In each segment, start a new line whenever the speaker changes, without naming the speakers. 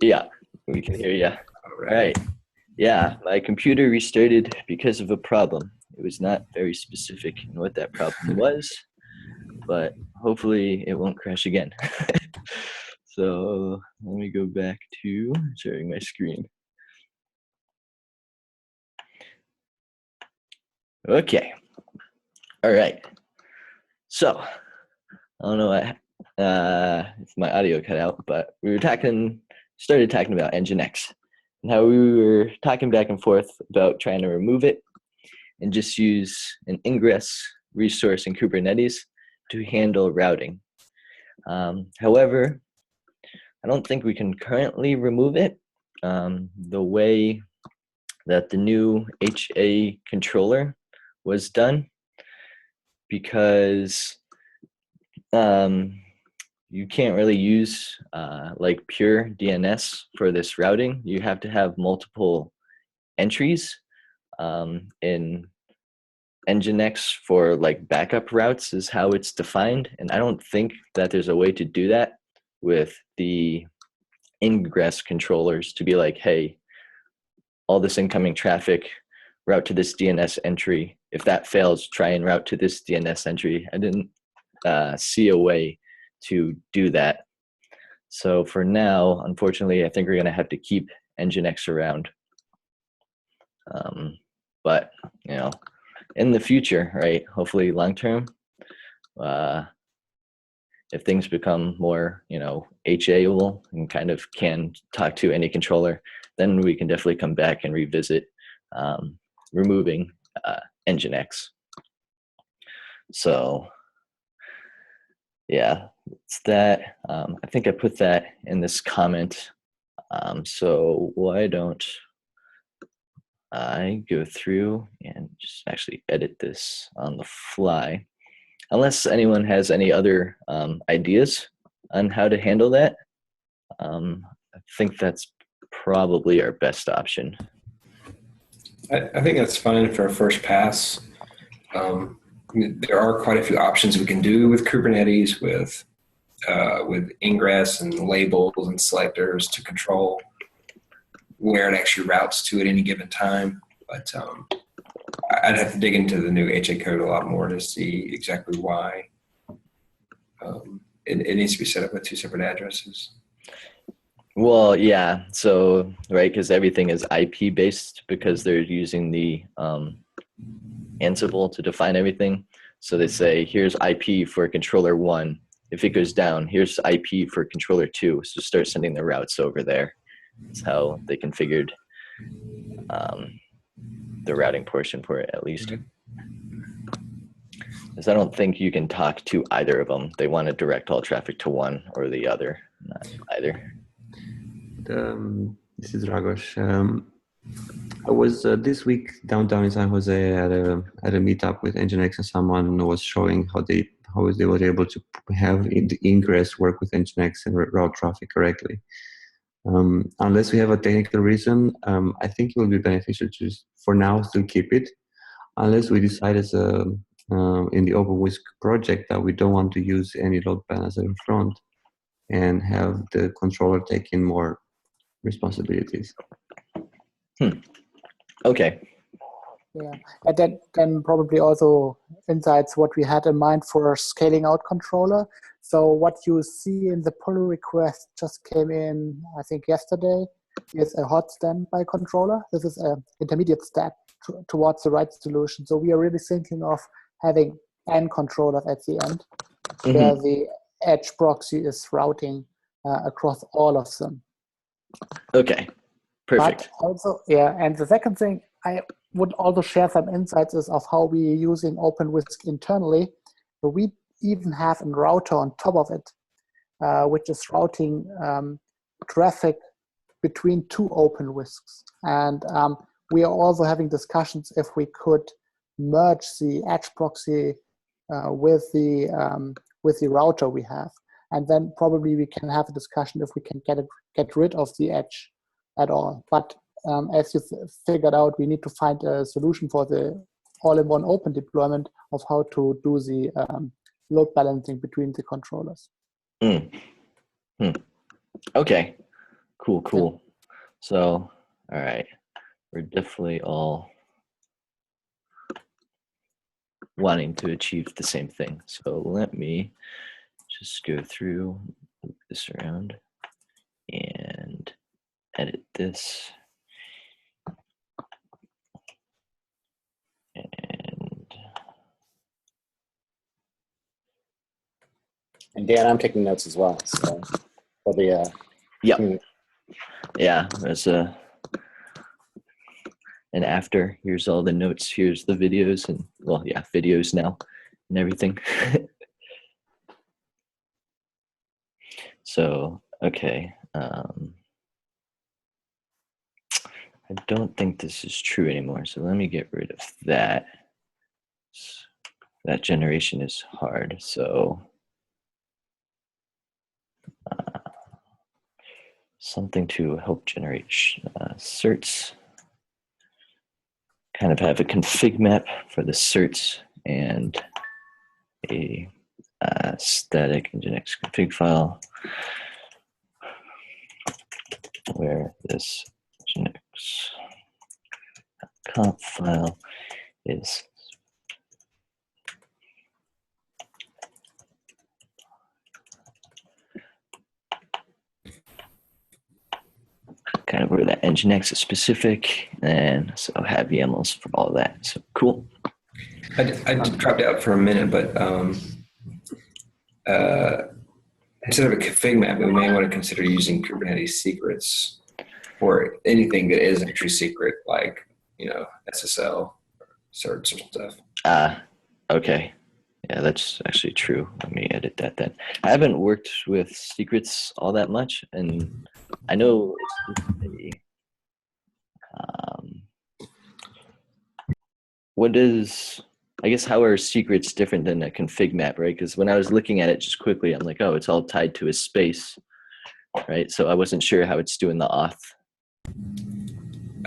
Yeah, we can hear you.
All
All
right.
right. Yeah, my computer restarted because of a problem. It was not very specific in what that problem was, but hopefully it won't crash again. So let me go back to sharing my screen. Okay. All right. So I don't know if my audio cut out, but started talking about Nginx and how we were talking back and forth about trying to remove it and just use an ingress resource in Kubernetes to handle routing. However, I don't think we can currently remove it. The way that the new HA controller was done, because you can't really use like pure DNS for this routing. You have to have multiple entries in Nginx for like backup routes is how it's defined. And I don't think that there's a way to do that with the ingress controllers to be like, hey, all this incoming traffic, route to this DNS entry. If that fails, try and route to this DNS entry. I didn't see a way to do that. So for now, unfortunately, I think we're going to have to keep Nginx around. But, you know, in the future, right, hopefully long term, if things become more, you know, HA-able and kind of can talk to any controller, then we can definitely come back and revisit removing Nginx. So yeah, it's that. I think I put that in this comment. So why don't I go through and just actually edit this on the fly? Unless anyone has any other ideas on how to handle that, I think that's probably our best option.
I think that's fine for a first pass. There are quite a few options we can do with Kubernetes with ingress and labels and selectors to control where it actually routes to at any given time. But I'd have to dig into the new HA code a lot more to see exactly why it needs to be set up with two separate addresses.
Well, yeah. So, right, because everything is IP based because they're using the Ansible to define everything. So they say, here's IP for controller one. If it goes down, here's IP for controller two. So start sending the routes over there. That's how they configured the routing portion for it, at least. Because I don't think you can talk to either of them. They want to direct all traffic to one or the other, not either.
This is Dragos. I was this week downtown in San Jose at a meetup with Nginx, and someone was showing how they were able to have the ingress work with Nginx and route traffic correctly. Unless we have a technical reason, I think it will be beneficial to just, for now, still keep it, unless we decide as in the OpenWhisk project that we don't want to use any load balancer in front and have the controller take in more responsibilities.
Okay.
Yeah, and that then probably also insights what we had in mind for scaling out controller. So what you see in the pull request just came in, I think yesterday, is a hot standby controller. This is an intermediate step towards the right solution. So we are really thinking of having N controllers at the end, where the edge proxy is routing across all of them.
Okay, perfect.
But also, yeah, and the second thing I would also share some insights is of how we are using OpenWhisk internally. So we even have a router on top of it, which is routing traffic between two OpenWhisks. And we are also having discussions if we could merge the edge proxy with the router we have. And then probably we can have a discussion if we can get rid of the edge at all. But as you figured out, we need to find a solution for the all-in-one open deployment of how to do the load balancing between the controllers.
Okay, Cool. So, all right, we're definitely all wanting to achieve the same thing. So let me just go through, move this around, and edit this.
And Dan, I'm taking notes as well. So for the
Yeah, there's an after. Here's all the notes. Here's the videos, and well, yeah, videos now and everything. So, okay. I don't think this is true anymore. So let me get rid of that. That generation is hard. So something to help generate certs. Kind of have a config map for the certs and a static Nginx config file where this Nginx conf file is kind of where that Nginx is specific, and so have YAMLs for all of that. So cool.
I dropped out for a minute, but instead of a config map, we may want to consider using Kubernetes secrets for anything that is entry secret, like SSL, certs, or stuff.
Okay. Yeah, that's actually true. Let me edit that then. I haven't worked with secrets all that much, and I know it's I guess how are secrets different than a config map, right? Because when I was looking at it just quickly, I'm like, oh, it's all tied to a space, right? So I wasn't sure how it's doing the auth.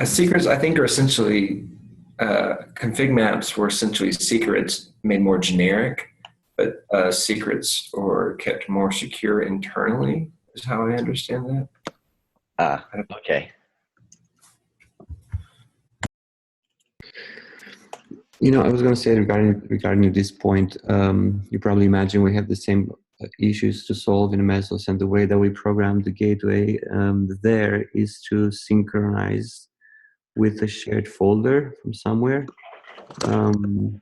Secrets, I think, are essentially config maps were essentially secrets made more generic, but secrets are kept more secure internally, is how I understand that.
Okay.
I was going to say regarding this point, you probably imagine we have the same issues to solve in Mesos, and the way that we program the gateway there is to synchronize with a shared folder from somewhere. You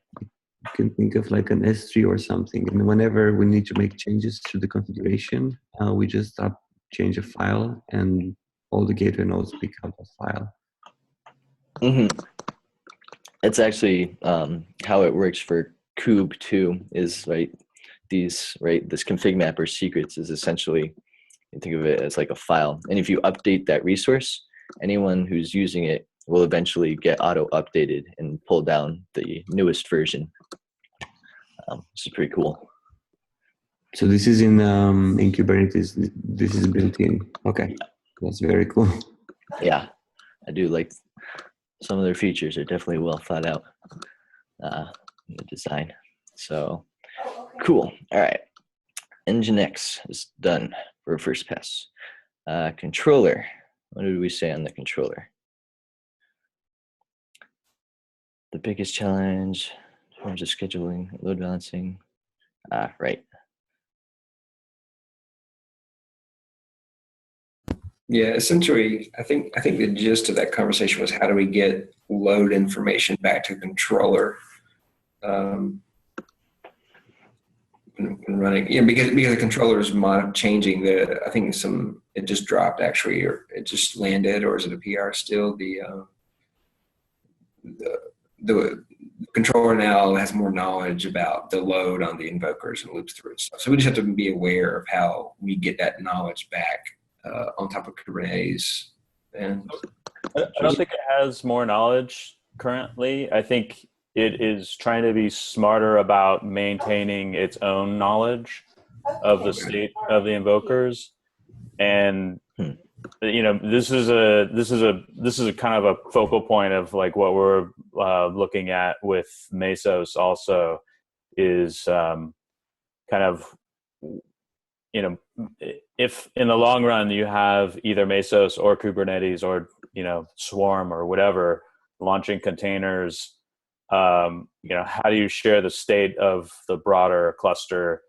can think of like an S3 or something, and whenever we need to make changes to the configuration, we just change a file, and all the gateway nodes pick up a file.
Mm-hmm. It's actually how it works for Kube too. Is this config map or secrets is essentially, you think of it as like a file, and if you update that resource, anyone who's using it will eventually get auto updated and pull down the newest version. This is pretty cool.
So this is in Kubernetes. This is built in. Okay, that's very cool.
Yeah, I do like some of their features are definitely well thought out in the design. So cool. All right, Nginx is done for first pass. Controller. What did we say on the controller? The biggest challenge in terms of scheduling, load balancing. Right.
Yeah, essentially, I think the gist of that conversation was how do we get load information back to the controller when running? Yeah, because the controller is changing the. I think it just dropped actually, or it just landed, or is it a PR still? The controller now has more knowledge about the load on the invokers and loops through and stuff. So we just have to be aware of how we get that knowledge back on top of Kubernetes. And
I don't think it has more knowledge currently. I think it is trying to be smarter about maintaining its own knowledge of the state of the invokers. And this is a kind of a focal point of like what we're looking at with Mesos also is kind of you know, if in the long run you have either Mesos or Kubernetes or, you know, Swarm or whatever launching containers, you know, how do you share the state of the broader cluster,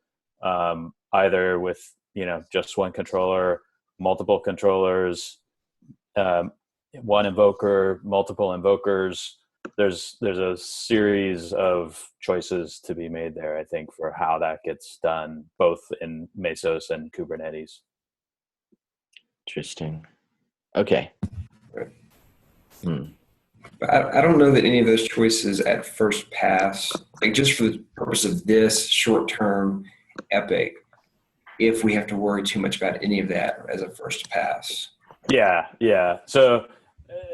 either with, you know, just one controller, multiple controllers, one invoker, multiple invokers? There's a series of choices to be made there, I think, for how that gets done, both in Mesos and Kubernetes.
Interesting. Okay.
But I don't know that any of those choices at first pass, like just for the purpose of this short-term epic, if we have to worry too much about any of that as a first pass.
Yeah. So,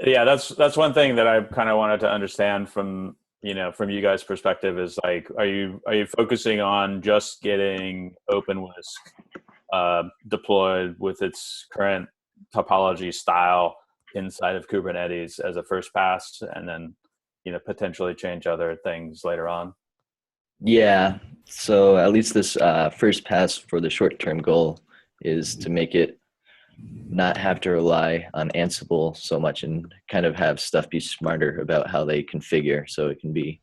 yeah, that's one thing that I kind of wanted to understand from you guys' perspective is like, are you focusing on just getting OpenWhisk deployed with its current topology style inside of Kubernetes as a first pass, and then, you know, potentially change other things later on?
Yeah. So at least this first pass for the short-term goal is to make it not have to rely on Ansible so much and kind of have stuff be smarter about how they configure, so it can be,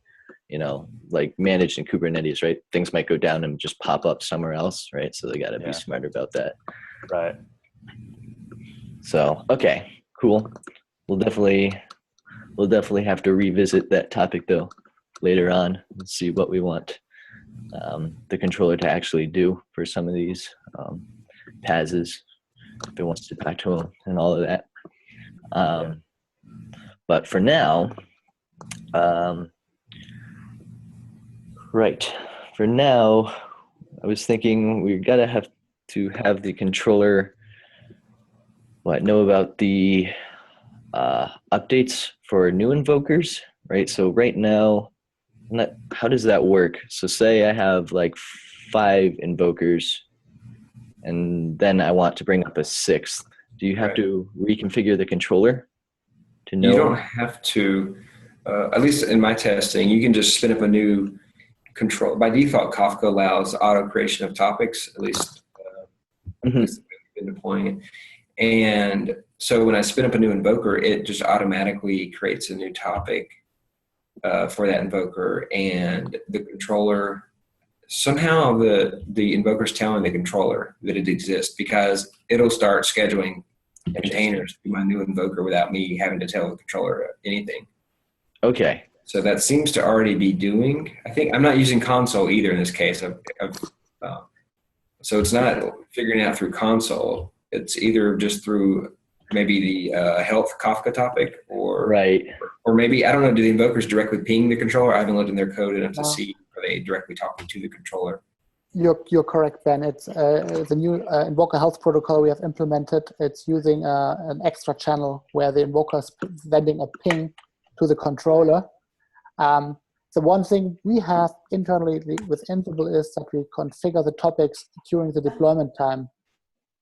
you know, like managed in Kubernetes, right? Things might go down and just pop up somewhere else, right? So they got to be smart about that.
Right.
So, okay, cool. We'll definitely have to revisit that topic though later on and see what we want the controller to actually do for some of these passes, if it wants to talk to them and all of that. But for now, for now, I was thinking we gotta have to have the controller know about the updates for new invokers, right? So right now, how does that work? So say I have like 5 invokers, and then I want to bring up a 6th. Do you have to reconfigure the controller to know?
You don't have to, at least in my testing, you can just spin up a new control. By default, Kafka allows auto creation of topics, at least we've been deploying it. And so when I spin up a new invoker, it just automatically creates a new topic for that invoker, and the controller, somehow the invoker's telling the controller that it exists, because it'll start scheduling containers to my new invoker without me having to tell the controller anything.
Okay.
So that seems to already be doing. I think I'm not using console either in this case. So it's not figuring it out through console. It's either just through maybe the health Kafka topic, or maybe, I don't know, do the invokers directly ping the controller? I haven't looked in their code enough to see, are they directly talking to the controller?
You're correct, Ben. It's the new invoker health protocol we have implemented. It's using an extra channel where the invoker is sending a ping to the controller. The one thing we have internally with Ansible is that we configure the topics during the deployment time.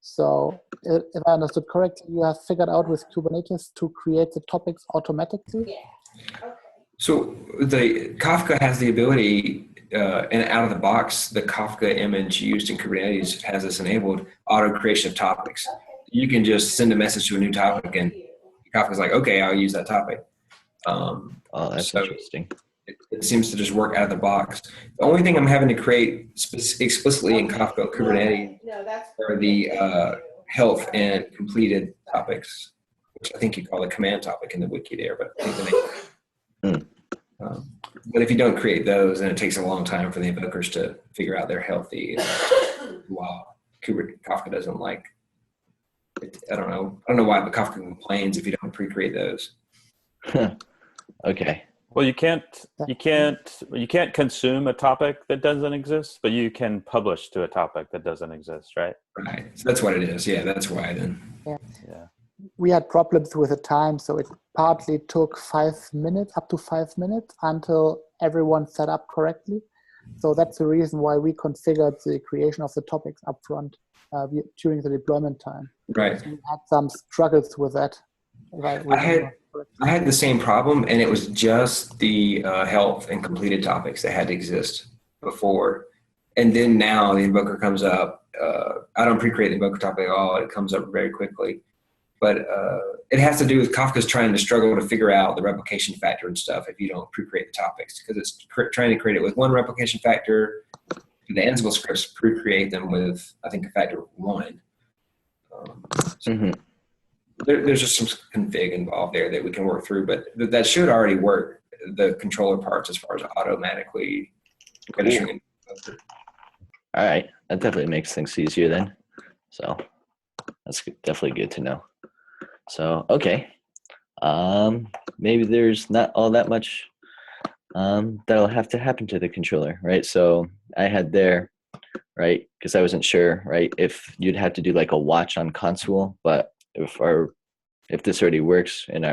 So if I understood correctly, you have figured out with Kubernetes to create the topics automatically?
Yeah. Okay.
So the Kafka has the ability, and out of the box, the Kafka image used in Kubernetes has this enabled auto creation of topics. You can just send a message to a new topic, and Kafka's like, okay, I'll use that topic.
That's interesting.
It seems to just work out of the box. The only thing I'm having to create explicitly in Kafka Kubernetes are the health and completed topics, which I think you call a command topic in the wiki there. But but if you don't create those, then it takes a long time for the invokers to figure out they're healthy. While Kafka doesn't like it. I don't know why, but Kafka complains if you don't pre-create those.
Okay.
Well, you can't consume a topic that doesn't exist, but you can publish to a topic that doesn't exist, right?
Right. So that's what it is. Yeah, that's why then.
Yeah. We had problems with the time, so it partly took 5 minutes, up to 5 minutes, until everyone set up correctly. So that's the reason why we configured the creation of the topics up front during the deployment time.
Right.
So we had some struggles with that.
I had the same problem, and it was just the health and completed topics that had to exist before And then now the invoker comes up. I don't pre-create the invoker topic at all. It comes up very quickly. But it has to do with Kafka's trying to struggle to figure out the replication factor and stuff if you don't pre-create the topics, because it's trying to create it with one replication factor. The Ansible scripts pre-create them with, I think, a factor of 1. There's just some config involved there that we can work through, but that should already work, the controller parts, as far as automatically registering.
All right, that definitely makes things easier then. So that's definitely good to know. So, okay. Maybe there's not all that much that'll have to happen to the controller, right? So I had there, right, because I wasn't sure, right, if you'd have to do like a watch on console, but if this already works and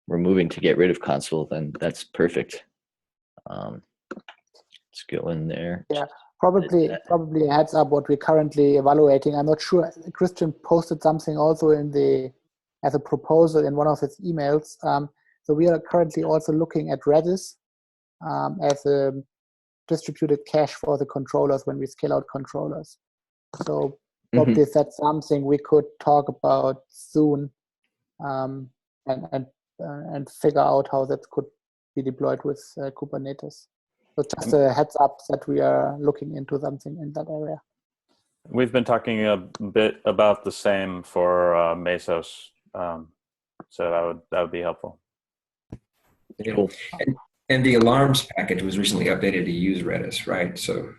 we're moving to get rid of console, then that's perfect. Let's go in there.
Yeah. Probably a heads up what we're currently evaluating. I'm not sure. Christian posted something also as a proposal in one of his emails. So we are currently also looking at Redis as a distributed cache for the controllers when we scale out controllers. So probably that's something we could talk about soon, and figure out how that could be deployed with Kubernetes. So just a heads up that we are looking into something in that area.
We've been talking a bit about the same for Mesos, so that would be helpful.
Yeah. Cool. And the alarms package was recently updated to use Redis, right? So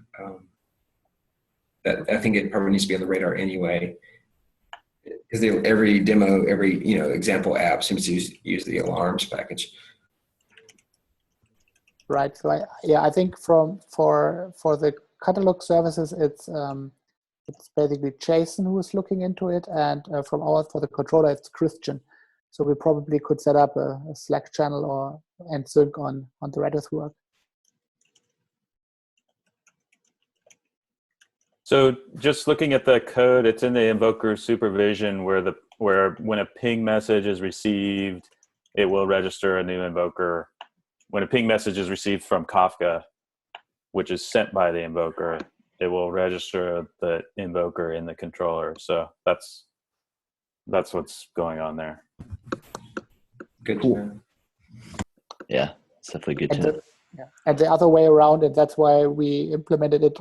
that I think it probably needs to be on the radar anyway, because every demo, every example app seems to use the alarms package.
Right. So I think for the catalog services, it's basically Jason who is looking into it, and for the controller, it's Christian. So we probably could set up a Slack channel and sync on the Redis work.
So just looking at the code, it's in the invoker supervision where when a ping message is received, it will register a new invoker. When a ping message is received from Kafka, which is sent by the invoker, it will register the invoker in the controller. So that's what's going on there.
Good.
Cool. Yeah, it's definitely good to know.
And the other way around, and that's why we implemented it.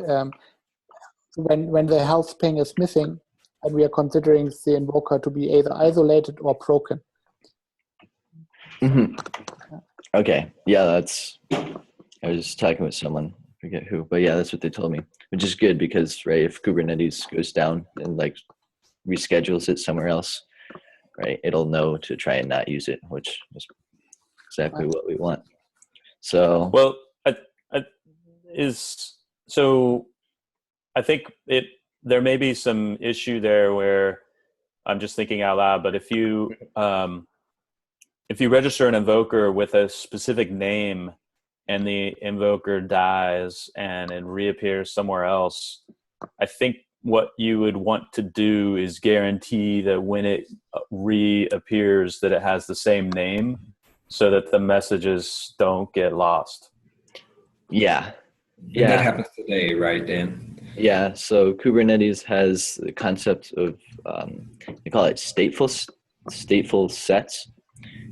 When the health ping is missing, and we are considering the invoker to be either isolated or broken.
Okay. Yeah, I was talking with someone, I forget who, but yeah, that's what they told me, which is good because, right, if Kubernetes goes down and like reschedules it somewhere else, right, it'll know to try and not use it, which is exactly what we want. So,
well, I think there may be some issue there where I'm just thinking out loud, but if you register an invoker with a specific name and the invoker dies and it reappears somewhere else, I think what you would want to do is guarantee that when it reappears that it has the same name so that the messages don't get lost.
Yeah.
And that happens today, right, Dan?
Yeah, so Kubernetes has the concept of, they call it stateful sets.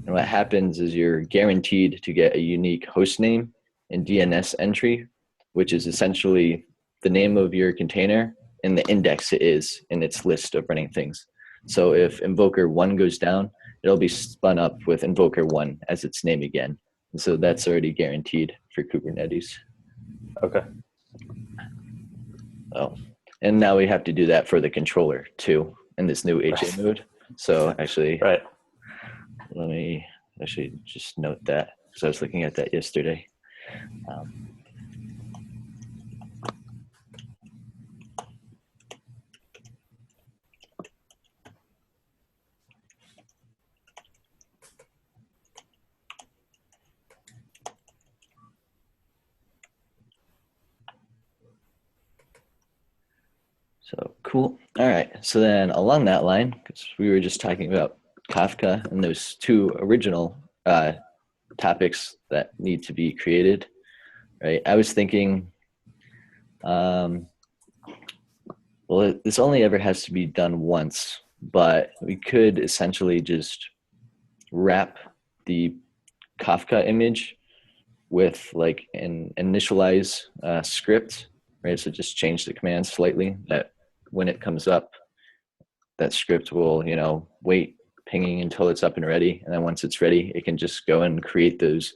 And what happens is you're guaranteed to get a unique host name and DNS entry, which is essentially the name of your container and the index it is in its list of running things. So if invoker 1 goes down, it'll be spun up with invoker 1 as its name again. And so that's already guaranteed for Kubernetes.
Okay.
Oh, and now we have to do that for the controller too in this new HA mode. So actually,
right.
Let me actually just note that because I was looking at that yesterday. So cool. All right. So then along that line, because we were just talking about Kafka and those two original topics that need to be created. right? I was thinking, well, this only ever has to be done once, but we could essentially just wrap the Kafka image with like an initialize script, right? So just change the command slightly that when it comes up, that script will, wait pinging until it's up and ready. And then once it's ready, it can just go and create those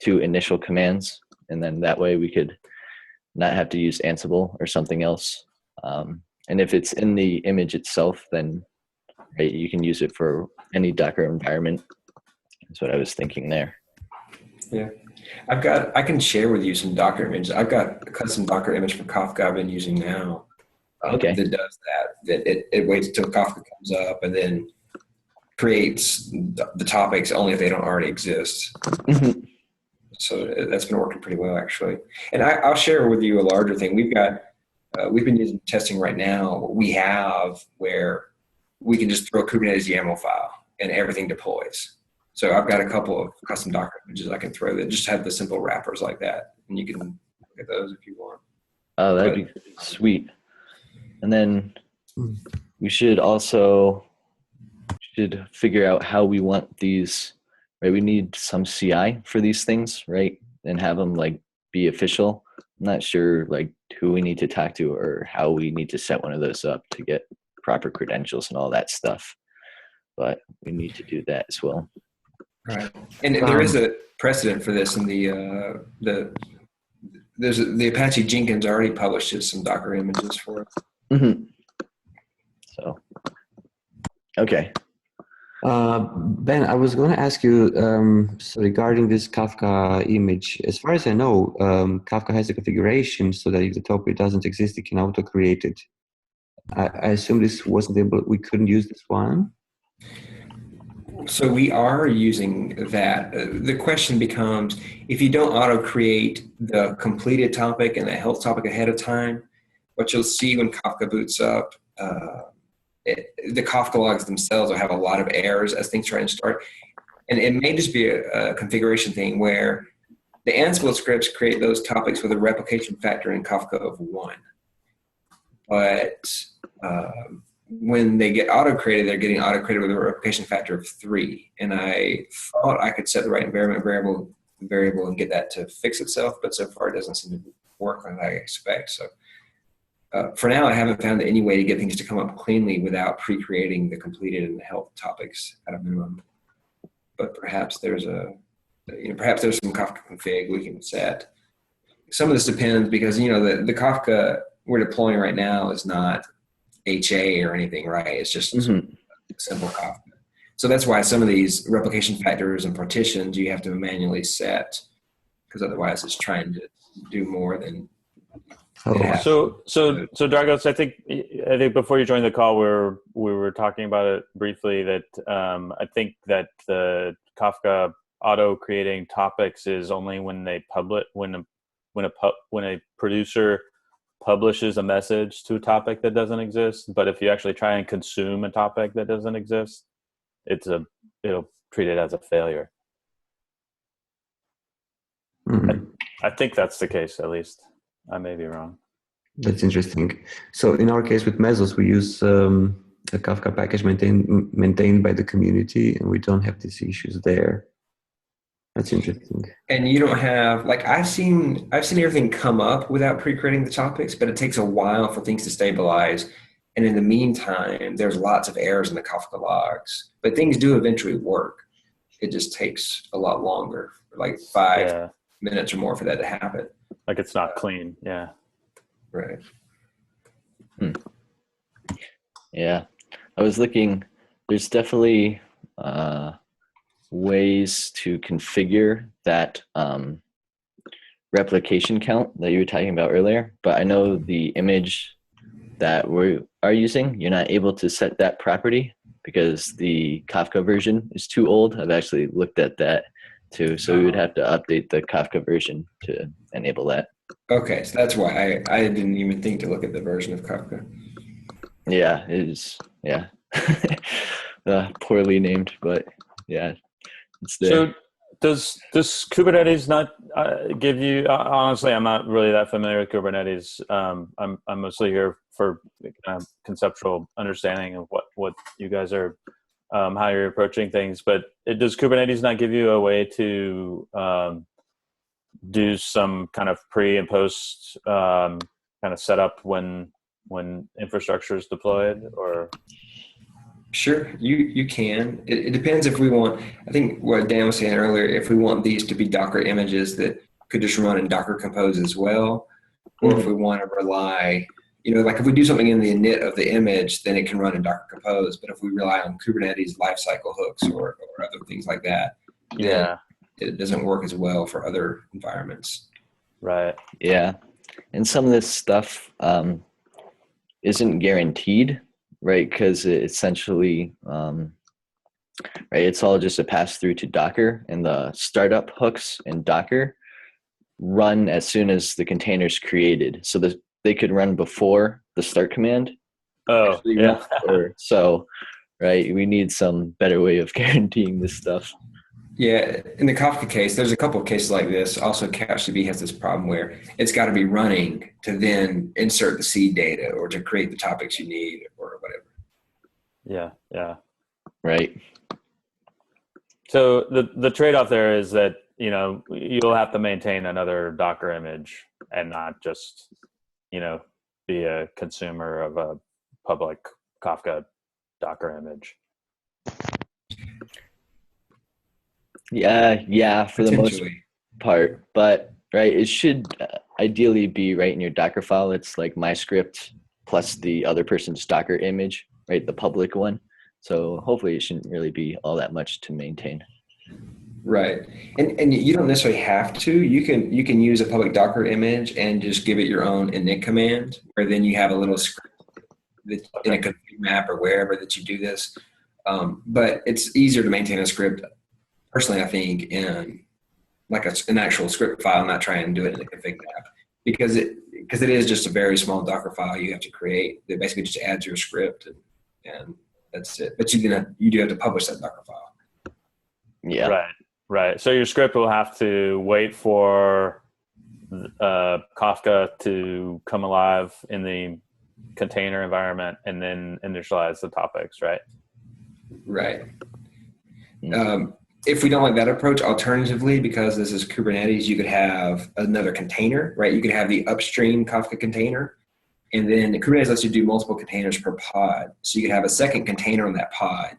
2 initial commands. And then that way we could not have to use Ansible or something else. And if it's in the image itself, then right, you can use it for any Docker environment. That's what I was thinking there.
Yeah. I can share with you some Docker images. I've got a custom Docker image for Kafka I've been using now.
Okay.
That does that it waits until Kafka comes up and then creates the topics only if they don't already exist.
Mm-hmm.
So that's been working pretty well, actually. And I'll share with you a larger thing. We've been using testing right now. What we have where we can just throw a Kubernetes YAML file and everything deploys. So I've got a couple of custom Docker images I can throw that just have the simple wrappers like that. And you can look at those if you want.
Oh, that'd be sweet. And then we should figure out how we want these, right? We need some CI for these things, right? And have them like be official. I'm not sure like who we need to talk to or how we need to set one of those up to get proper credentials and all that stuff. But we need to do that as well.
Right. And there is a precedent for this in the Apache Jenkins already publishes some Docker images for it.
Mm-hmm. So, okay.
Ben, I was going to ask you so regarding this Kafka image. As far as I know, Kafka has a configuration so that if the topic doesn't exist, it can auto-create it. I assume this wasn't able. We couldn't use this one.
So we are using that. The question becomes, if you don't auto-create the completed topic and the health topic ahead of time, what you'll see when Kafka boots up, the Kafka logs themselves will have a lot of errors as things try and start. And it may just be a configuration thing where the Ansible scripts create those topics with a replication factor in Kafka of 1. But when they get auto-created, they're getting auto-created with a replication factor of 3. And I thought I could set the right environment variable and get that to fix itself, but so far it doesn't seem to work like I expect. So for now, I haven't found any way to get things to come up cleanly without pre-creating the completed and the health topics at a minimum. But perhaps there's some Kafka config we can set. Some of this depends because the Kafka we're deploying right now is not HA or anything, right? It's just simple Kafka. So that's why some of these replication factors and partitions you have to manually set, because otherwise it's trying to do more than.
So Dragos, I think before you joined the call, we were talking about it briefly. That I think that the Kafka auto creating topics is only when they publish when a producer publishes a message to a topic that doesn't exist. But if you actually try and consume a topic that doesn't exist, it'll treat it as a failure. I think that's the case, at least. I may be wrong.
That's interesting. So in our case with Mesos, we use a Kafka package maintained by the community, and we don't have these issues there. That's interesting.
And you don't have, like, I've seen everything come up without pre-creating the topics, but it takes a while for things to stabilize. And in the meantime, there's lots of errors in the Kafka logs, but things do eventually work. It just takes a lot longer, like 5 minutes or more for that to happen.
Like it's not clean. Yeah.
Right.
Yeah. I was looking, there's definitely ways to configure that replication count that you were talking about earlier, but I know the image that we are using, you're not able to set that property because the Kafka version is too old. I've actually looked at that too. So we would have to update the Kafka version to enable that.
Okay, so that's why I didn't even think to look at the version of Kafka.
Yeah, it is. Yeah. Poorly named, but yeah, it's there.
So does Kubernetes not give you? Honestly, I'm not really that familiar with Kubernetes. I'm mostly here for kind of conceptual understanding of what you guys are, how you're approaching things. But does Kubernetes not give you a way to do some kind of pre and post kind of setup when infrastructure is deployed, or?
Sure, you can. It depends if we want, I think what Dan was saying earlier, if we want these to be Docker images that could just run in Docker Compose as well, or if we want to rely, like if we do something in the init of the image, then it can run in Docker Compose. But if we rely on Kubernetes lifecycle hooks or other things like that, then it doesn't work as well for other environments.
Right.
Yeah. And some of this stuff isn't guaranteed, right? Because it essentially, right, it's all just a pass through to Docker, and the startup hooks in Docker run as soon as the container is created. So they could run before the start command.
Oh, yeah.
So, right, we need some better way of guaranteeing this stuff.
Yeah, in the Kafka case, there's a couple of cases like this. Also, CouchDB has this problem where it's got to be running to then insert the seed data or to create the topics you need or whatever.
Yeah.
Right.
So the trade-off there is that, you'll have to maintain another Docker image and not just, be a consumer of a public Kafka Docker image.
Yeah, for the most part, but right, it should ideally be right in your Docker file. It's like my script plus the other person's Docker image, right, the public one. So hopefully it shouldn't really be all that much to maintain.
Right, and you don't necessarily have to. You can use a public Docker image and just give it your own init command, where then you have a little script that in a config map or wherever that you do this. But it's easier to maintain a script, personally, I think, in like an actual script file, not try and do it in a config map, because it is just a very small Docker file you have to create that basically just adds your script and that's it. But you do have to publish that Docker file.
Yeah.
Right. So your script will have to wait for Kafka to come alive in the container environment and then initialize the topics, right?
Right. If we don't like that approach, alternatively, because this is Kubernetes, you could have another container, right? You could have the upstream Kafka container, and then Kubernetes lets you do multiple containers per pod. So you could have a second container on that pod.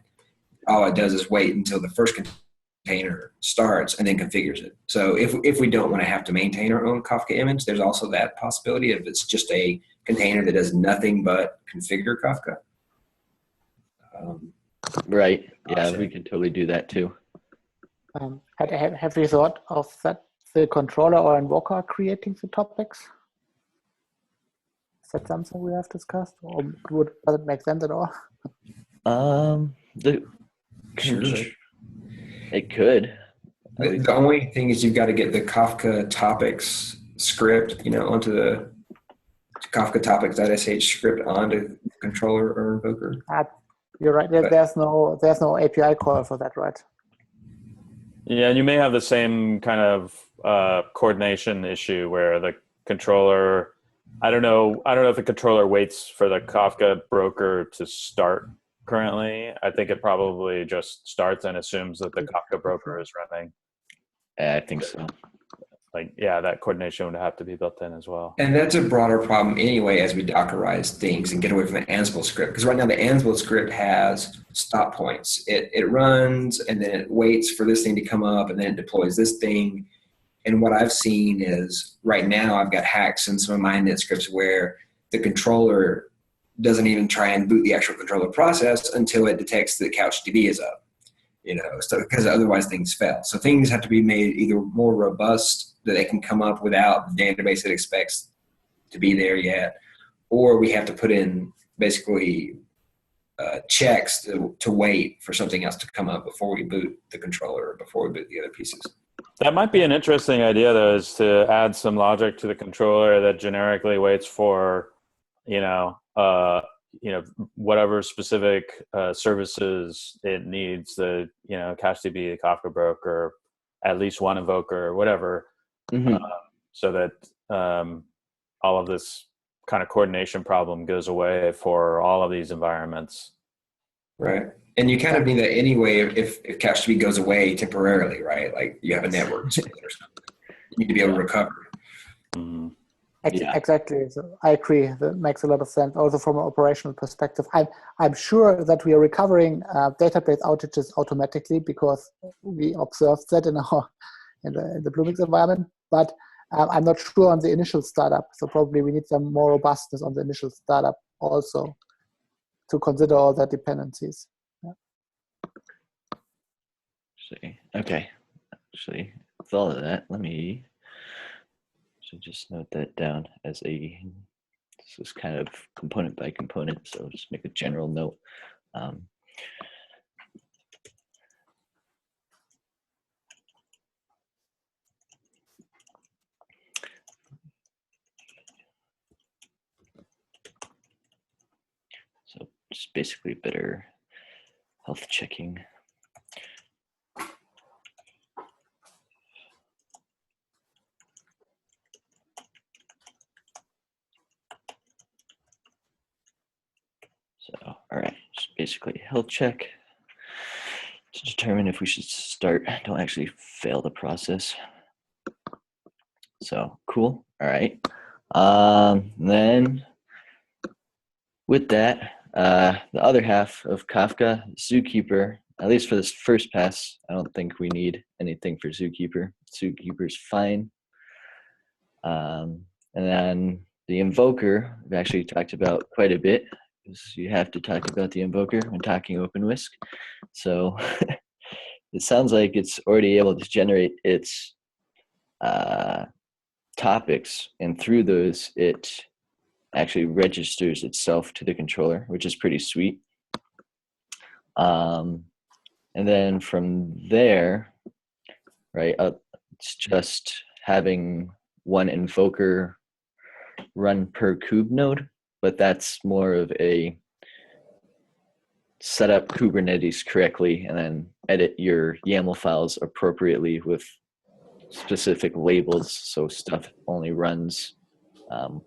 All it does is wait until the first container starts and then configures it. So if we don't want to have to maintain our own Kafka image, there's also that possibility if it's just a container that does nothing but configure Kafka.
Right. Yeah, we can totally do that too.
Have you thought of that the controller or invoker creating the topics? Is that something we have discussed, or does it make sense at all?
It could.
The only thing is you've got to get the Kafka topics script, onto the Kafka topics.sh script onto the controller or invoker.
You're right. There's no API call for that, right?
Yeah, and you may have the same kind of coordination issue where the controller, I don't know if the controller waits for the Kafka broker to start currently. I think it probably just starts and assumes that the Kafka broker is running.
I think so.
That coordination would have to be built in as well.
And that's a broader problem anyway as we Dockerize things and get away from the Ansible script. Because right now the Ansible script has stop points. It runs and then it waits for this thing to come up and then it deploys this thing. And what I've seen is right now I've got hacks in some of my init scripts where the controller doesn't even try and boot the actual controller process until it detects that CouchDB is up. So because otherwise things fail. So things have to be made either more robust that they can come up without the database that expects to be there yet, or we have to put in basically checks to wait for something else to come up before we boot the controller or before we boot the other pieces.
That might be an interesting idea, though, is to add some logic to the controller that generically waits for, whatever specific services it needs, the CouchDB, the Kafka broker, at least one invoker or whatever,
Mhm.
so that all of this kind of coordination problem goes away for all of these environments.
Right. And you kind of need that anyway if cache goes away temporarily, right? Like you have a network split or something. You need to be able to recover.
Mhm.
Yeah.
Exactly. So I agree. That makes a lot of sense. Also from an operational perspective, I'm sure that we are recovering database outages automatically because we observed that in the Bluemix environment. But I'm not sure on the initial startup. So probably we need some more robustness on the initial startup also to consider all the dependencies. Yeah.
See. Okay. Actually, with all of that, let me just note that down as this is kind of component by component, so just make a general note. So just basically better health checking. So, all right, just basically health check to determine if we should start. Don't actually fail the process. So cool. All right. Then with that, the other half of Kafka, Zookeeper, at least for this first pass, I don't think we need anything for Zookeeper. Zookeeper's fine. And then the invoker, we've actually talked about quite a bit, because you have to talk about the invoker when talking OpenWhisk. So it sounds like it's already able to generate its topics, and through those, it actually registers itself to the controller, which is pretty sweet. And then from there, right, it's just having one invoker run per Kube node, but that's more of a set up Kubernetes correctly and then edit your YAML files appropriately with specific labels, so stuff only runs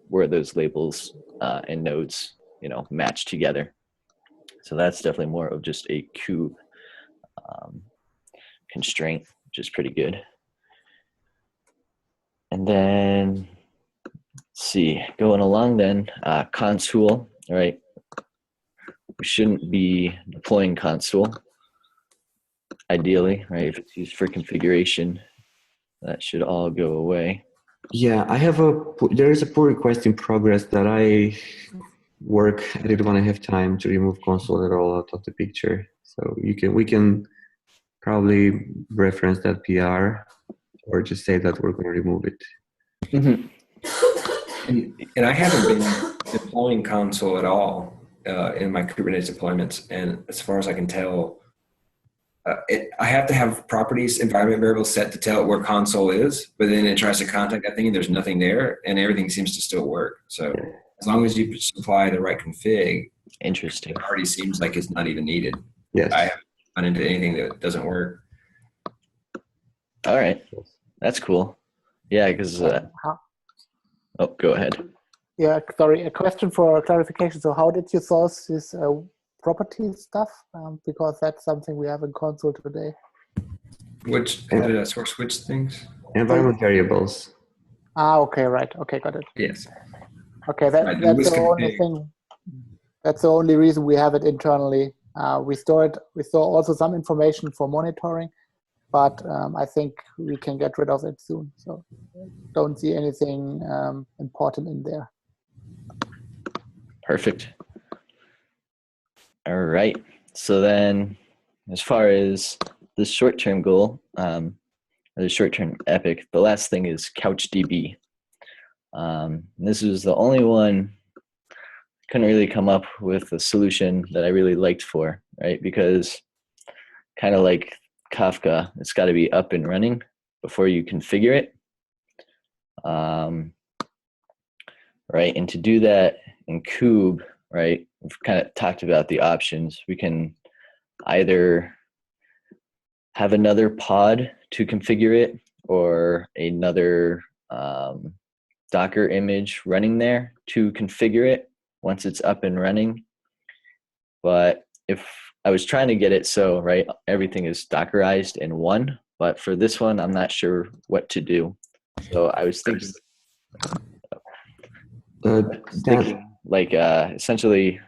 where those labels and nodes, match together. So that's definitely more of just a Kube constraint, which is pretty good. And then, let's see, going along then, Consul, all right? We shouldn't be deploying Consul, ideally, right? If it's used for configuration, that should all go away.
Yeah, there is a pull request in progress that I didn't want to have time to remove console at all out of the picture. So we can probably reference that PR or just say that we're going to remove it.
Mm-hmm.
And I haven't been deploying console at all in my Kubernetes deployments. And as far as I can tell, I have to have properties environment variables set to tell it where console is, but then it tries to contact that thing and there's nothing there and everything seems to still work. So as long as you supply the right config,
Interesting.
it already seems like it's not even needed.
Yes.
I haven't run into anything that doesn't work.
All right. That's cool. Yeah, because oh, go ahead.
Yeah, sorry, a question for clarification. So how did you source this property stuff? Because that's something we have in console today.
How did I source which things?
Environment variables.
Okay, right. Okay, got it.
Yes.
Okay, that's the only thing. That's the only reason we have it internally. We store also some information for monitoring, but I think we can get rid of it soon. So don't see anything important in there.
Perfect. All right. So then, as far as the short-term goal, or the short-term epic, the last thing is CouchDB. This is the only one couldn't really come up with a solution that I really liked for, right? Because kind of like Kafka, it's got to be up and running before you configure it. Right, and to do that in Kube, right, we've kind of talked about the options. We can either have another pod to configure it or another Docker image running there to configure it once it's up and running. But if I was trying to get it so, right, everything is Dockerized in one, but for this one, I'm not sure what to do. So I was thinking, like essentially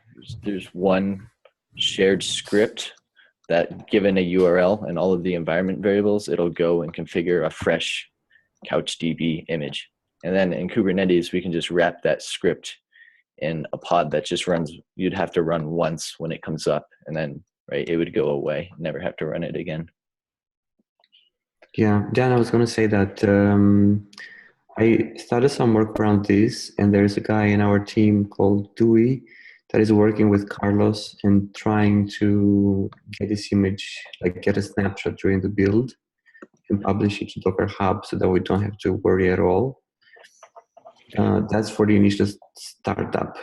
there's one shared script that given a URL and all of the environment variables, it'll go and configure a fresh CouchDB image. And then in Kubernetes, we can just wrap that script in a pod that just runs, you'd have to run once when it comes up, and then, right, it would go away, never have to run it again.
Yeah, Dan, I was going to say that I started some work around this, and there's a guy in our team called Dewey that is working with Carlos and trying to get this image, like get a snapshot during the build and publish it to Docker Hub so that we don't have to worry at all. That's for the initial startup.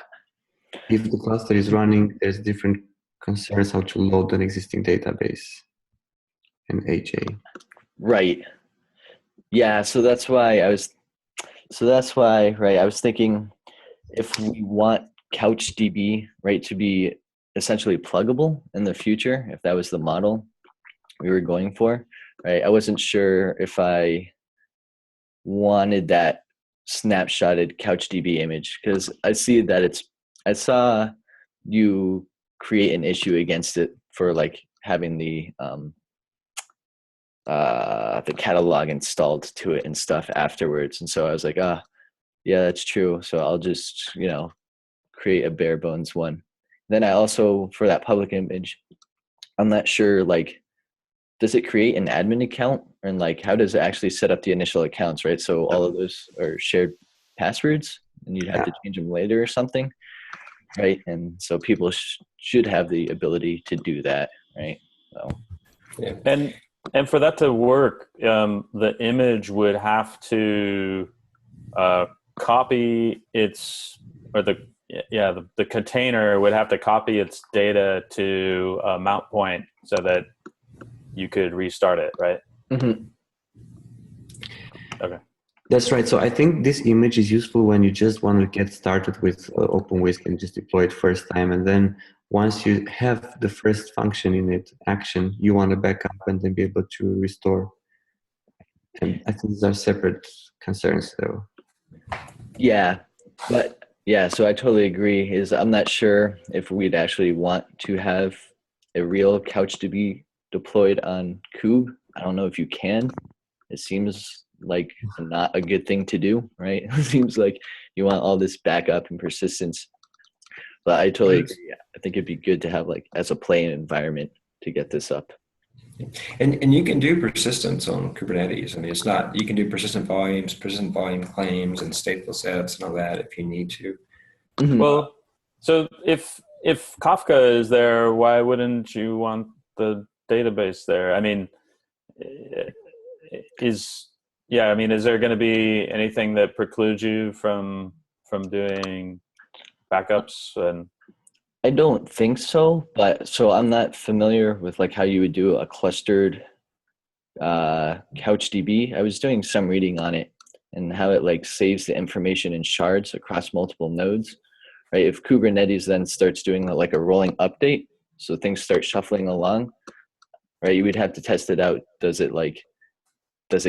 If the cluster is running, there's different concerns how to load an existing database and HA.
Right. Yeah, so that's why, right, I was thinking if we want CouchDB, right, to be essentially pluggable in the future, if that was the model we were going for, right, I wasn't sure if I wanted that snapshotted CouchDB image, because I see that I saw you create an issue against it for like having the catalog installed to it and stuff afterwards. And so I was like, yeah, that's true. So I'll just, create a bare bones one. Then I also, for that public image, I'm not sure, like, does it create an admin account? And like, how does it actually set up the initial accounts, right? So all of those are shared passwords and you'd have to change them later or something, right? And so people should have the ability to do that, right? So,
yeah.
And for that to work, the image would have to copy its, or the container would have to copy its data to a mount point so that you could restart it, right?
mm-hmm.
Okay.
That's right. So I think this image is useful when you just want to get started with OpenWhisk and just deploy it first time. And then once you have the first function in it, action, you want to back up and then be able to restore. And I think these are separate concerns though.
Yeah, but yeah, so I totally agree. I'm not sure if we'd actually want to have a real CouchDB deployed on Kube. I don't know if you can. It seems like not a good thing to do, right? It seems like you want all this backup and persistence. But I totally agree. I think it'd be good to have like as a play environment to get this up.
And you can do persistence on Kubernetes. I mean, it's not, you can do persistent volumes, persistent volume claims, and stateful sets and all that if you need to.
Mm-hmm.
Well, so if Kafka is there, why wouldn't you want the database there? I mean, is there going to be anything that precludes you from doing backups? And
I don't think so, but so I'm not familiar with like how you would do a clustered CouchDB. I was doing some reading on it and how it like saves the information in shards across multiple nodes, right? If Kubernetes then starts doing like a rolling update, so things start shuffling along, right? You would have to test it out. Does it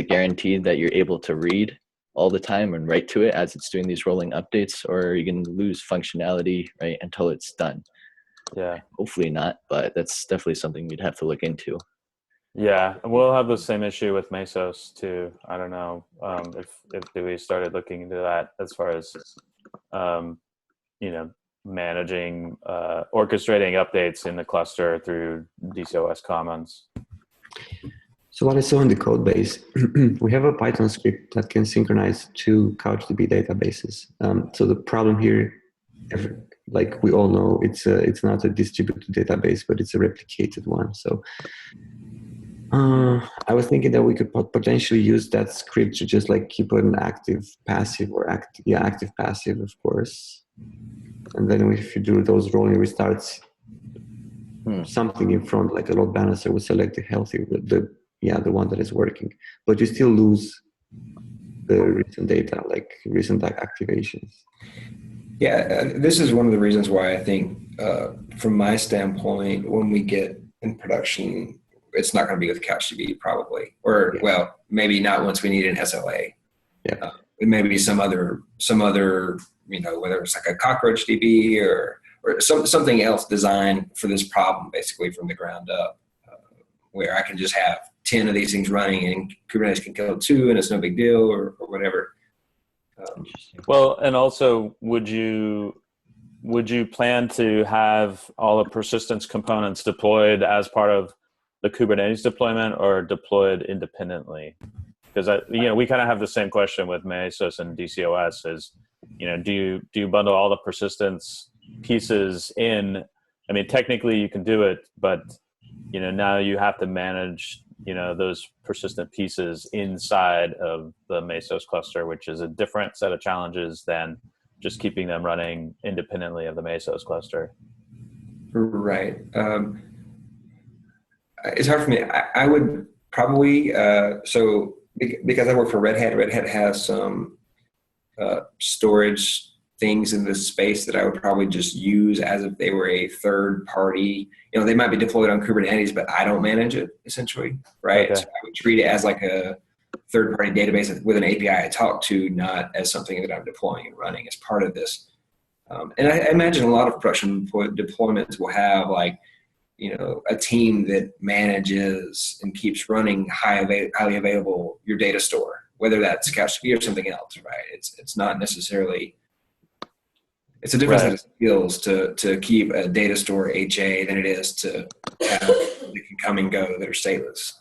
guarantee that you're able to read all the time and write to it as it's doing these rolling updates, or are you going to lose functionality, right, until it's done?
Yeah.
Hopefully not, but that's definitely something you'd have to look into.
Yeah, we'll have the same issue with Mesos too. I don't know if Dewey started looking into that as far as managing orchestrating updates in the cluster through DCOS Commons.
So what I saw in the code base, we have a Python script that can synchronize two CouchDB databases. So the problem here, like we all know, it's not a distributed database, but it's a replicated one. So I was thinking that we could potentially use that script to just like keep an active passive or active passive, of course. And then if you do those rolling restarts, something in front, like a load balancer, would select the yeah, the one that is working, but you still lose the recent data, like recent activations.
Yeah, this is one of the reasons why I think, from my standpoint, when we get in production, it's not going to be with CouchDB probably, or well, maybe not once we need an SLA.
Yeah,
It may be some other, whether it's like a cockroach DB or something else designed for this problem, basically from the ground up, where I can just have 10 of these things running and Kubernetes can kill 2 and it's no big deal or whatever.
Well, and also, would you plan to have all the persistence components deployed as part of the Kubernetes deployment or deployed independently? Because we kind of have the same question with Mesos and DCOS. Is do you bundle all the persistence pieces in? I mean, technically you can do it, but now you have to manage those persistent pieces inside of the Mesos cluster, which is a different set of challenges than just keeping them running independently of the Mesos cluster.
Right. It's hard for me. I would probably, because I work for Red Hat has some storage things in this space that I would probably just use as if they were a third party. They might be deployed on Kubernetes, but I don't manage it essentially, right?
Okay.
So I would treat it as like a third party database with an API I talk to, not as something that I'm deploying and running as part of this. And I imagine a lot of production deployments will have a team that manages and keeps running highly available your data store, whether that's CouchDB or something else, right? It's not necessarily. It's a different set of skills to keep a data store HA than it is to have that can come and go that are stateless.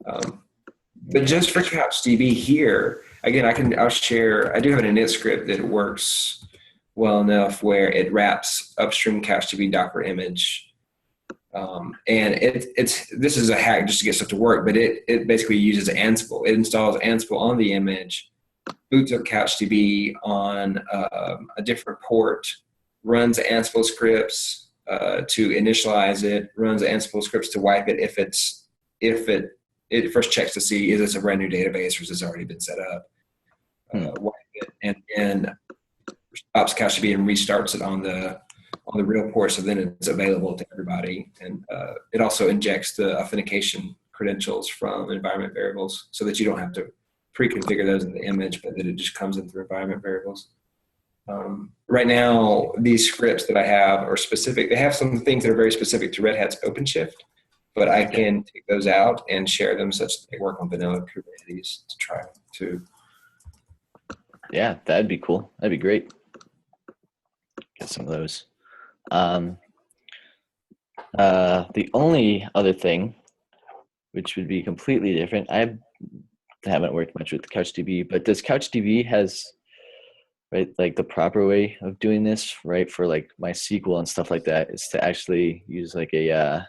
But just for CouchDB here, again, I'll share. I do have an init script that works well enough where it wraps upstream CouchDB Docker image, and this is a hack just to get stuff to work. But it basically uses Ansible. It installs Ansible on the image, boots up CouchDB on a different port, runs Ansible scripts to initialize it, runs Ansible scripts to wipe it if it first checks to see is this a brand new database or has this already been set up. Wipe it and then stops CouchDB and restarts it on the real port, so then it's available to everybody. And it also injects the authentication credentials from environment variables so that you don't have to pre-configure those in the image, but that it just comes in through environment variables. Right now, these scripts that I have are specific. They have some things that are very specific to Red Hat's OpenShift, but I can take those out and share them such that they work on vanilla Kubernetes to try to.
Yeah, that'd be cool. That'd be great. Get some of those. The only other thing, which would be completely different, I haven't worked much with CouchDB, but does CouchDB has like the proper way of doing this, right? For like MySQL and stuff like that, is to actually use like a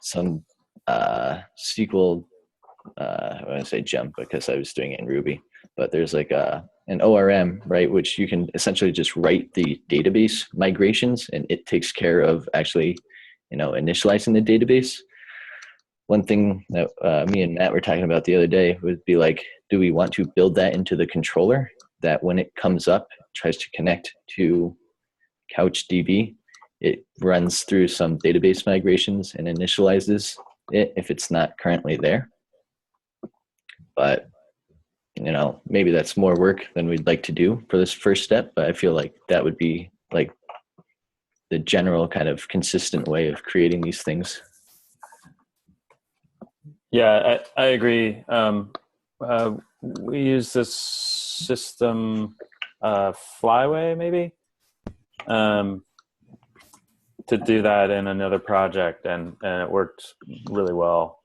some SQL. I want to say jump because I was doing it in Ruby, but there's like an ORM, right, which you can essentially just write the database migrations, and it takes care of actually, initializing the database. One thing that me and Matt were talking about the other day would be like, do we want to build that into the controller that when it comes up, tries to connect to CouchDB, it runs through some database migrations and initializes it if it's not currently there. But, maybe that's more work than we'd like to do for this first step, but I feel like that would be like the general kind of consistent way of creating these things.
Yeah, I agree. We use this system, Flyway maybe, to do that in another project, and it worked really well.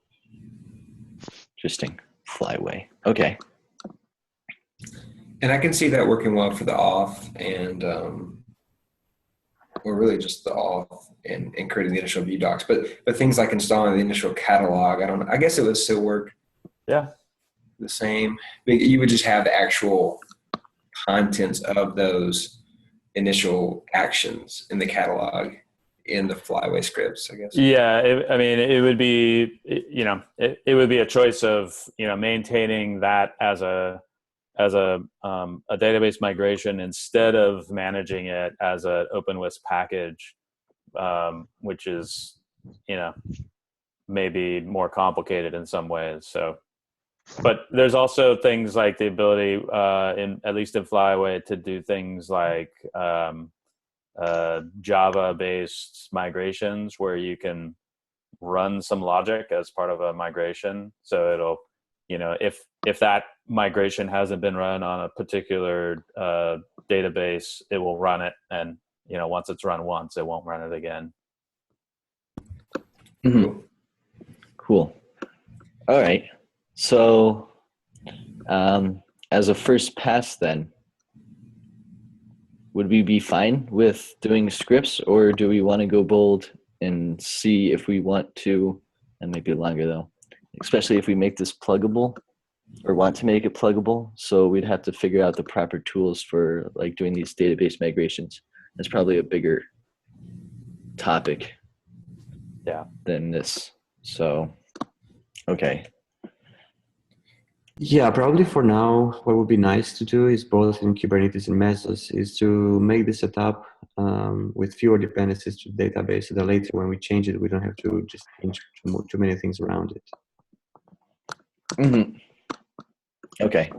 Interesting. Flyway. Okay.
And I can see that working well for the auth and, or really just the auth and creating the initial view docs. But things like installing the initial catalog, I guess it would still work.
Yeah.
The same. You would just have the actual contents of those initial actions in the catalog in the flyaway scripts, I guess.
Yeah, I mean, it would be, it would be a choice of, maintaining that as a database migration instead of managing it as an OpenWhisk package, which is, maybe more complicated in some ways. So, but there's also things like the ability, at least in Flyaway, to do things like Java-based migrations where you can run some logic as part of a migration. So it'll, if that migration hasn't been run on a particular database, it will run it, and once it's run once, it won't run it again.
Mm-hmm. Cool. All right. So, as a first pass, then, would we be fine with doing scripts, or do we want to go bold and see if we want to? And maybe longer though, especially if we make this pluggable or want to make it pluggable. So we'd have to figure out the proper tools for like doing these database migrations. That's probably a bigger topic, than this. So, okay.
Yeah, probably for now, what would be nice to do is both in Kubernetes and Mesos is to make the setup with fewer dependencies to the database, so that later when we change it, we don't have to just change too many things around it.
Mm-hmm. Okay.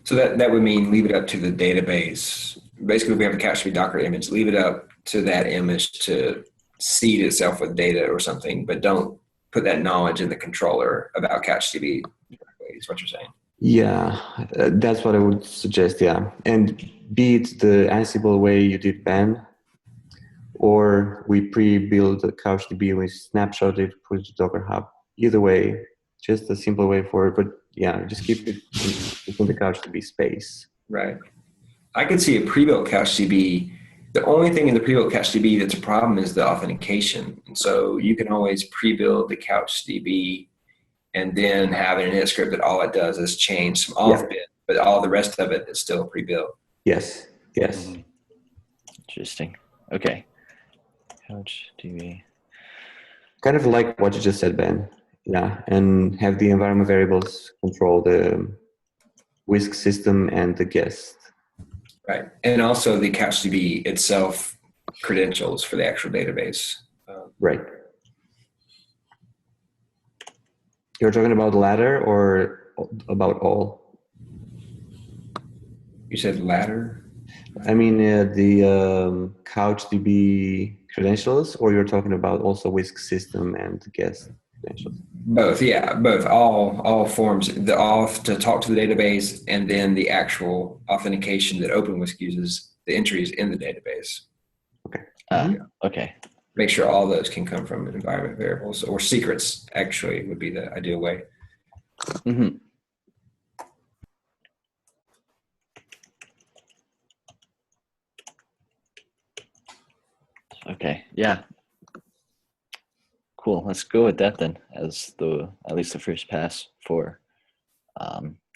So that would mean leave it up to the database. Basically, we have a CouchDB Docker image. Leave it up to that image to seed itself with data or something, but don't put that knowledge in the controller about CouchDB. Is what you're saying?
Yeah, that's what I would suggest. Yeah, and be it the Ansible way you did Ben, or we pre-build the CouchDB, we snapshot it, put it to Docker Hub. Either way, just a simple way forward. But yeah, just keep it in the CouchDB space.
Right. I could see a pre-built CouchDB. The only thing in the pre-built CouchDB that's a problem is the authentication. And so you can always pre-build the CouchDB and then have an init script that all it does is change some auth bit, but all the rest of it is still pre-built.
Yes. Yes.
Interesting. Okay. CouchDB.
Kind of like what you just said, Ben. Yeah, and have the environment variables control the Whisk system and the guest.
Right. And also the CouchDB itself credentials for the actual database.
Right. You're talking about ladder or about all?
You said ladder?
I mean the CouchDB credentials, or you're talking about also Whisk system and guest credentials?
Both, yeah, both. All forms, the auth to talk to the database, and then the actual authentication that OpenWhisk uses, the entries in the database.
Okay.
Okay.
Make sure all those can come from environment variables, or secrets actually would be the ideal way.
Mm-hmm. Okay. Yeah. Cool. Let's go with that then as at least the first pass for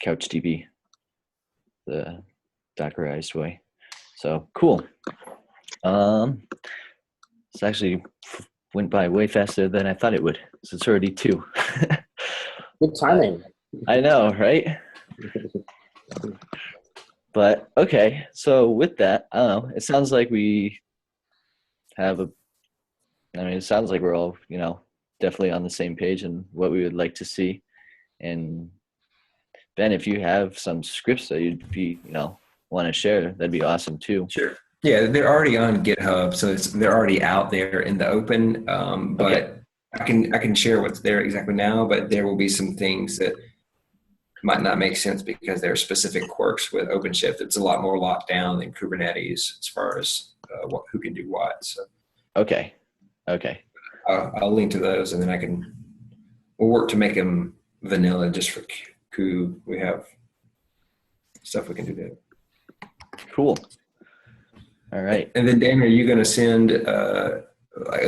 CouchDB, the Dockerized way. So cool. This actually went by way faster than I thought it would. So it's already 2.
Good timing.
I know, right? But okay. So with that, I don't know. It sounds like we have it sounds like we're all, definitely on the same page and what we would like to see. And Ben, if you have some scripts that you'd be, want to share, that'd be awesome too.
Sure. Yeah, they're already on GitHub, so they're already out there in the open. But
Okay.
I can share what's there exactly now, but there will be some things that might not make sense because there are specific quirks with OpenShift. It's a lot more locked down than Kubernetes as far as who can do what. So
Okay.
I'll link to those, and then we'll work to make them vanilla just for Kube. We have stuff we can do there.
Cool. All right.
And then Dan, are you going to send a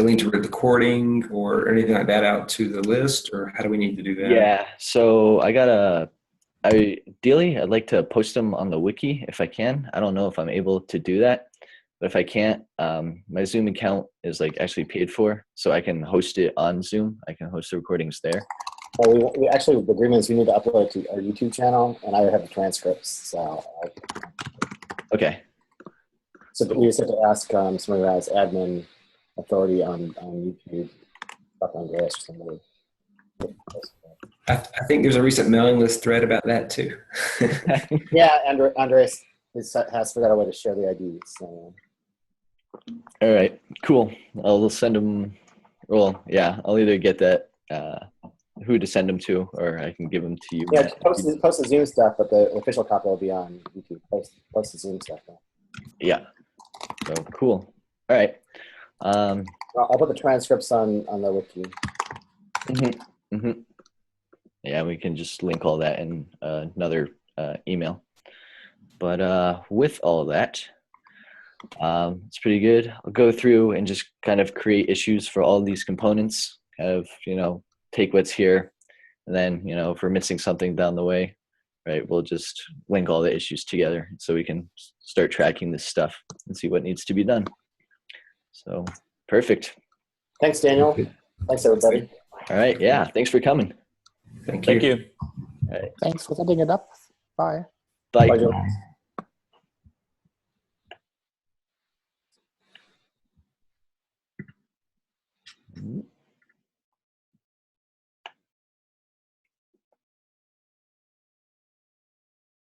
link to the recording or anything like that out to the list, or how do we need to do that?
Yeah. So ideally, I'd like to post them on the wiki if I can. I don't know if I'm able to do that, But if I can't, my Zoom account is like actually paid for, so I can host it on Zoom. I can host the recordings there.
Well, we actually, the agreement is we need to upload it to our YouTube channel, and I have the transcripts. So,
Okay.
so we just have to ask somebody who has admin authority on YouTube, Dr. Andreas or somebody.
I think there's a recent mailing list thread about that too.
Yeah, Andreas has to figure out a way to share the IDs. So.
All right, cool. I'll send them. Well, yeah, I'll either get that who to send them to, or I can give them to you.
Yeah, post the Zoom stuff, but the official copy will be on YouTube. Post the Zoom stuff. Though.
Yeah. So cool. All right.
I'll put the transcripts on the wiki.
Yeah, we can just link all that in another email. But with all that, it's pretty good. I'll go through and just kind of create issues for all these components, kind of, take what's here, and then, if we're missing something down the way, right, we'll just link all the issues together so we can start tracking this stuff and see what needs to be done. So, perfect.
Thanks, Daniel. Thanks, everybody.
All right. Yeah. Thanks for coming.
Thank
Thank you.
All right.
Thanks for setting it up. Bye.
Bye.
Bye, Joe.